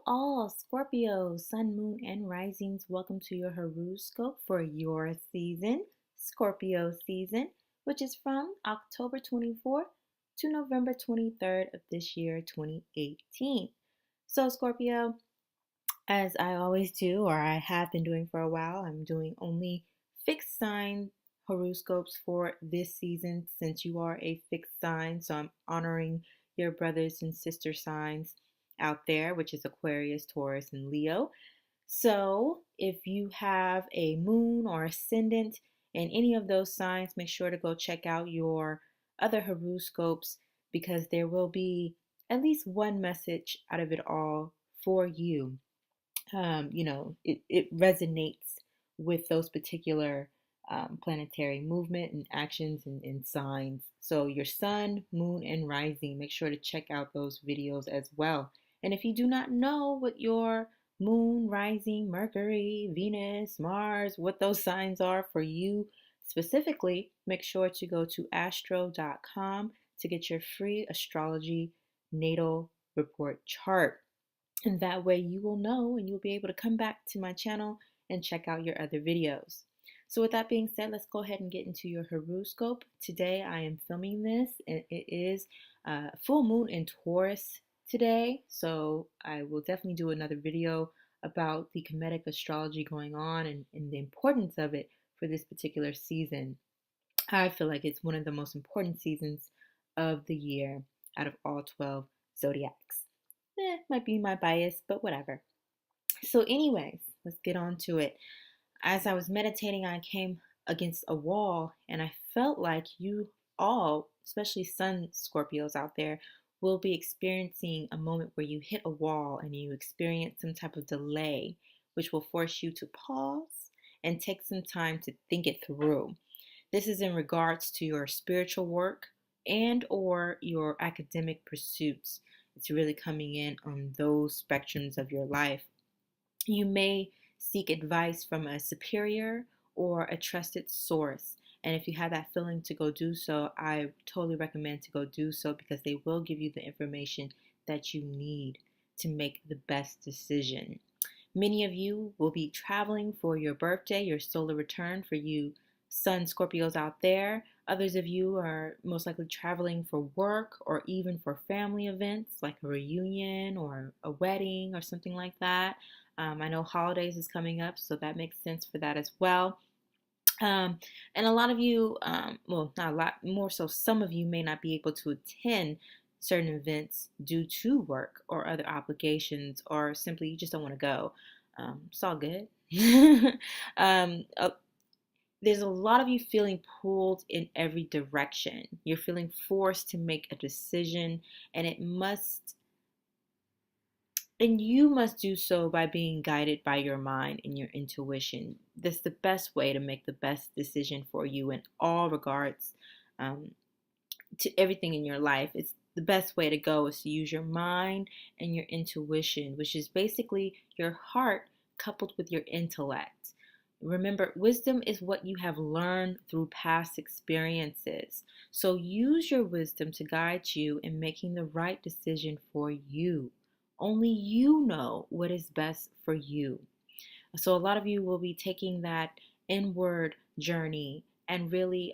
all Scorpio, Sun, Moon, and Risings. Welcome to your horoscope for your season, Scorpio season, which is from October 24th to November 23rd of this year, 2018. So, Scorpio, as I always do, or I have been doing for a while, I'm doing only fixed sign horoscopes for this season since you are a fixed sign. So I'm honoring your brothers and sister signs out there, which is Aquarius, Taurus, and Leo. So if you have a moon or ascendant in any of those signs, make sure to go check out your other horoscopes because there will be at least one message out of it all for you. It resonates with those particular planetary movement and actions and signs. So your sun, moon, and rising, make sure to check out those videos as well. And if you do not know what your moon, rising, Mercury, Venus, Mars, what those signs are for you specifically, make sure to go to astro.com to get your free astrology natal report chart. And that way you will know and you'll be able to come back to my channel and check out your other videos. So with that being said, let's go ahead and get into your horoscope. Today I am filming this and it is full moon in Taurus today. So I will definitely do another video about the Kemetic astrology going on and the importance of it for this particular season. I feel like it's one of the most important seasons of the year out of all 12 zodiacs. Might be my bias, but whatever. So, anyways, let's get on to it. As I was meditating, I came against a wall, and I felt like you all, especially Sun Scorpios out there, will be experiencing a moment where you hit a wall and you experience some type of delay, which will force you to pause and take some time to think it through. This is in regards to your spiritual work and or your academic pursuits. It's really coming in on those spectrums of your life. You may seek advice from a superior or a trusted source. And if you have that feeling to go do so, I totally recommend to go do so because they will give you the information that you need to make the best decision. Many of you will be traveling for your birthday, your solar return for you Sun Scorpios out there. Others of you are most likely traveling for work or even for family events like a reunion or a wedding or something like that. I know holidays is coming up, so that makes sense for that as well. And a lot of you, well, not a lot, more so some of you may not be able to attend certain events due to work or other obligations, or simply you just don't want to go. It's all good. um, uh, there's a lot of you feeling pulled in every direction. You're feeling forced to make a decision, and you must do so by being guided by your mind and your intuition. That's the best way to make the best decision for you in all regards um, to everything in your life. It's the best way to go is to use your mind and your intuition, which is basically your heart coupled with your intellect. Remember, wisdom is what you have learned through past experiences. So use your wisdom to guide you in making the right decision for you. Only you know what is best for you. So a lot of you will be taking that inward journey and really,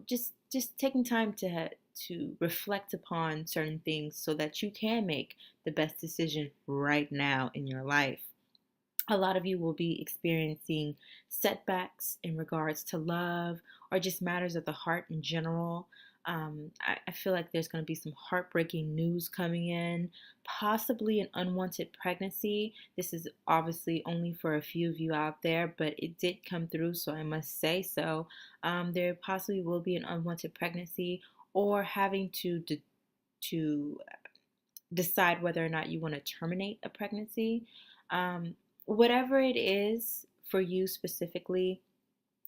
just taking time to reflect upon certain things so that you can make the best decision right now in your life. A lot of you will be experiencing setbacks in regards to love or just matters of the heart in general. I feel like there's going to be some heartbreaking news coming in, possibly an unwanted pregnancy. This is obviously only for a few of you out there, but it did come through, so I must say so. There possibly will be an unwanted pregnancy or having to decide whether or not you want to terminate a pregnancy. Whatever it is for you specifically,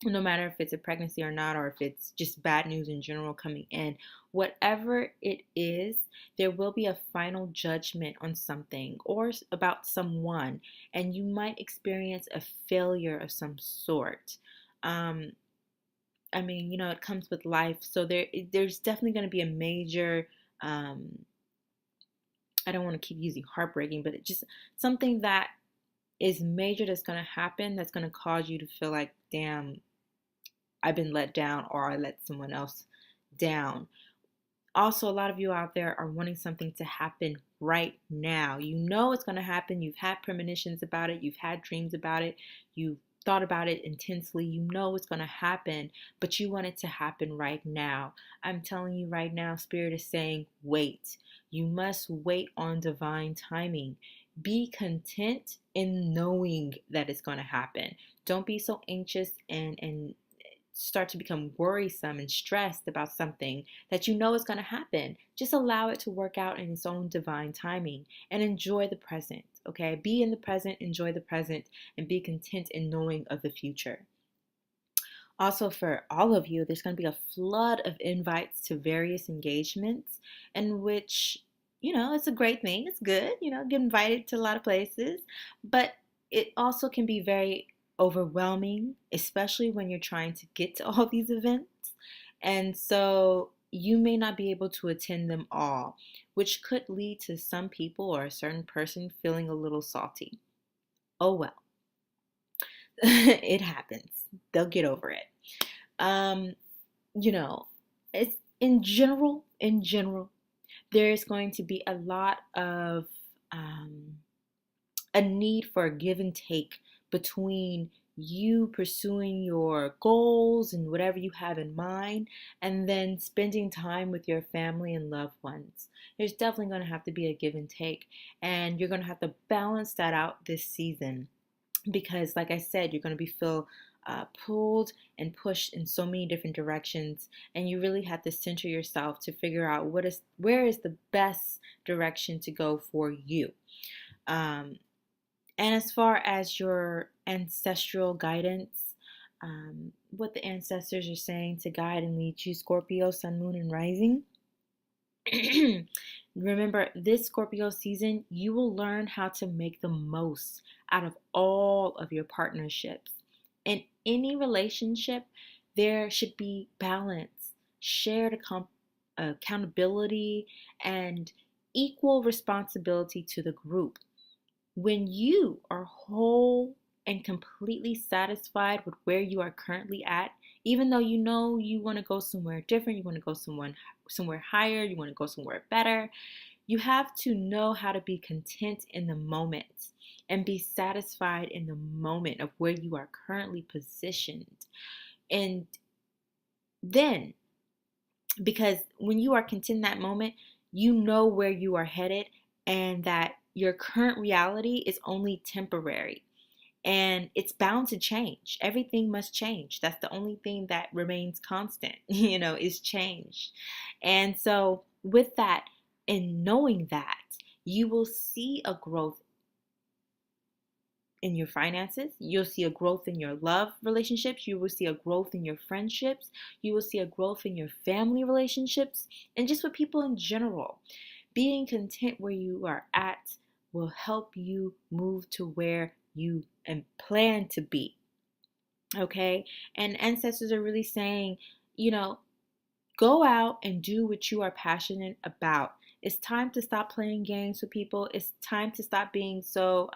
no matter if it's a pregnancy or not, or if it's just bad news in general coming in, whatever it is, there will be a final judgment on something or about someone, and you might experience a failure of some sort. It comes with life, so there's definitely going to be a major I don't want to keep using heartbreaking, but it's just something that is major that's going to happen that's going to cause you to feel like, damn, I've been let down, or I let someone else down. Also, a lot of you out there are wanting something to happen right now. You know it's going to happen. You've had premonitions about it. You've had dreams about it. You've thought about it intensely. You know it's going to happen, but you want it to happen right now. I'm telling you right now, Spirit is saying, wait. You must wait on divine timing. Be content in knowing that it's going to happen. Don't be so anxious and start to become worrisome and stressed about something that you know is going to happen. Just allow it to work out in its own divine timing and enjoy the present, okay? Be in the present, enjoy the present, and be content in knowing of the future. Also, for all of you, there's going to be a flood of invites to various engagements in which, it's a great thing. It's good, get invited to a lot of places, but it also can be very overwhelming, especially when you're trying to get to all these events. And so you may not be able to attend them all, which could lead to some people or a certain person feeling a little salty. Oh well, it happens. They'll get over it. Um, it's in general, there's going to be a lot of a need for a give and take between you pursuing your goals and whatever you have in mind, and then spending time with your family and loved ones. There's definitely going to have to be a give and take, and you're going to have to balance that out this season because, like I said, you're going to be pulled and pushed in so many different directions, and you really have to center yourself to figure out where is the best direction to go for you. And as far as your ancestral guidance, what the ancestors are saying to guide and lead you, Scorpio, Sun, Moon, and Rising. Remember, this Scorpio season, you will learn how to make the most out of all of your partnerships. In any relationship, there should be balance, shared accountability, and equal responsibility to the group. When you are whole and completely satisfied with where you are currently at, even though you know you want to go somewhere different, you want to go somewhere higher, you want to go somewhere better, you have to know how to be content in the moment and be satisfied in the moment of where you are currently positioned. And then, because when you are content in that moment, you know where you are headed and that your current reality is only temporary and it's bound to change. Everything must change. That's the only thing that remains constant, is change. And so with that, and knowing that, you will see a growth in your finances. You'll see a growth in your love relationships. You will see a growth in your friendships. You will see a growth in your family relationships and just with people in general. Being content where you are at will help you move to where you plan to be. Okay? And ancestors are really saying, go out and do what you are passionate about. It's time to stop playing games with people. It's time to stop being so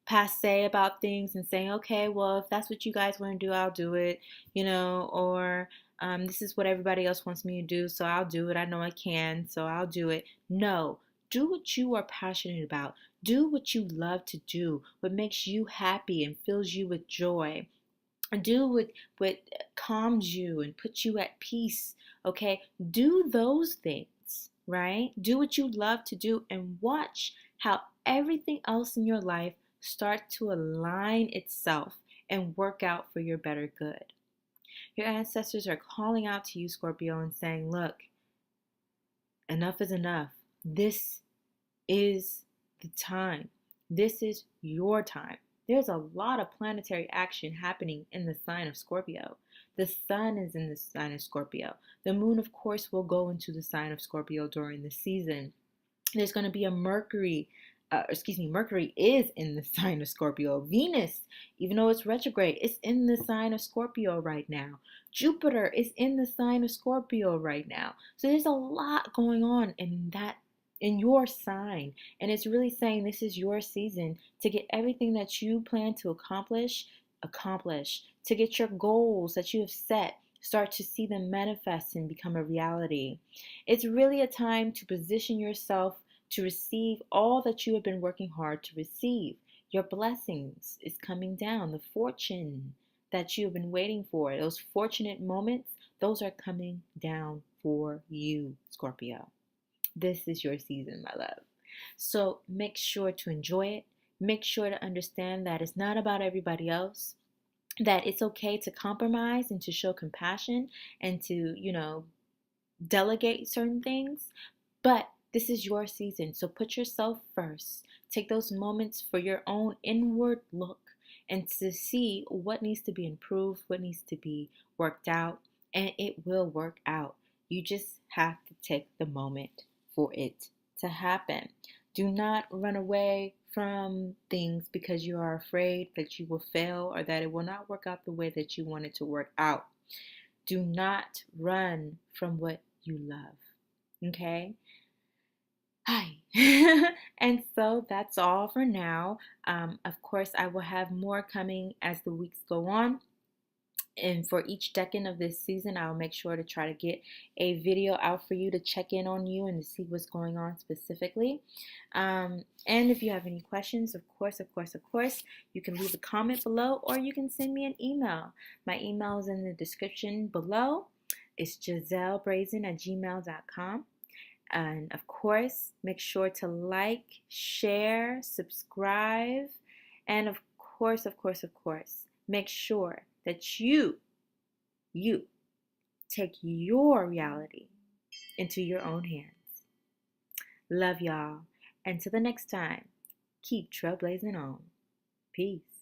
passe about things and saying, okay, well, if that's what you guys want to do, I'll do it, or this is what everybody else wants me to do, so I'll do it. I know I can, so I'll do it. No, do what you are passionate about. Do what you love to do, what makes you happy and fills you with joy. Do what calms you and puts you at peace, okay? Do those things, right? Do what you love to do and watch how everything else in your life start to align itself and work out for your better good. Your ancestors are calling out to you, Scorpio, and saying, look, enough is enough. This is the time. This is your time. There's a lot of planetary action happening in the sign of Scorpio. The sun is in the sign of Scorpio. The moon, of course, will go into the sign of Scorpio during the season. There's going to be a Mercury is in the sign of Scorpio. Venus, even though it's retrograde, it's in the sign of Scorpio right now. Jupiter is in the sign of Scorpio right now. So there's a lot going on in that in your sign. And it's really saying this is your season to get everything that you plan to accomplish, to get your goals that you have set, start to see them manifest and become a reality. It's really a time to position yourself to receive all that you have been working hard to receive. Your blessings is coming down, the fortune that you have been waiting for, those fortunate moments, those are coming down for you, Scorpio. This is your season, my love. So make sure to enjoy it. Make sure to understand that it's not about everybody else, that it's okay to compromise and to show compassion and to, delegate certain things. But this is your season. So put yourself first. Take those moments for your own inward look and to see what needs to be improved, what needs to be worked out, and it will work out. You just have to take the moment for it to happen. Do not run away from things because you are afraid that you will fail or that it will not work out the way that you want it to work out. Do not run from what you love. Okay? Hi. And so that's all for now. Of course, I will have more coming as the weeks go on. And for each decan of this season, I'll make sure to try to get a video out for you to check in on you and to see what's going on specifically. And if you have any questions, of course, you can leave a comment below or you can send me an email. My email is in the description below. It's GiselleBrayzen@gmail.com. And of course, make sure to like, share, subscribe, and of course, make sure that you take your reality into your own hands. Love y'all. Until the next time, keep trailblazing on. Peace.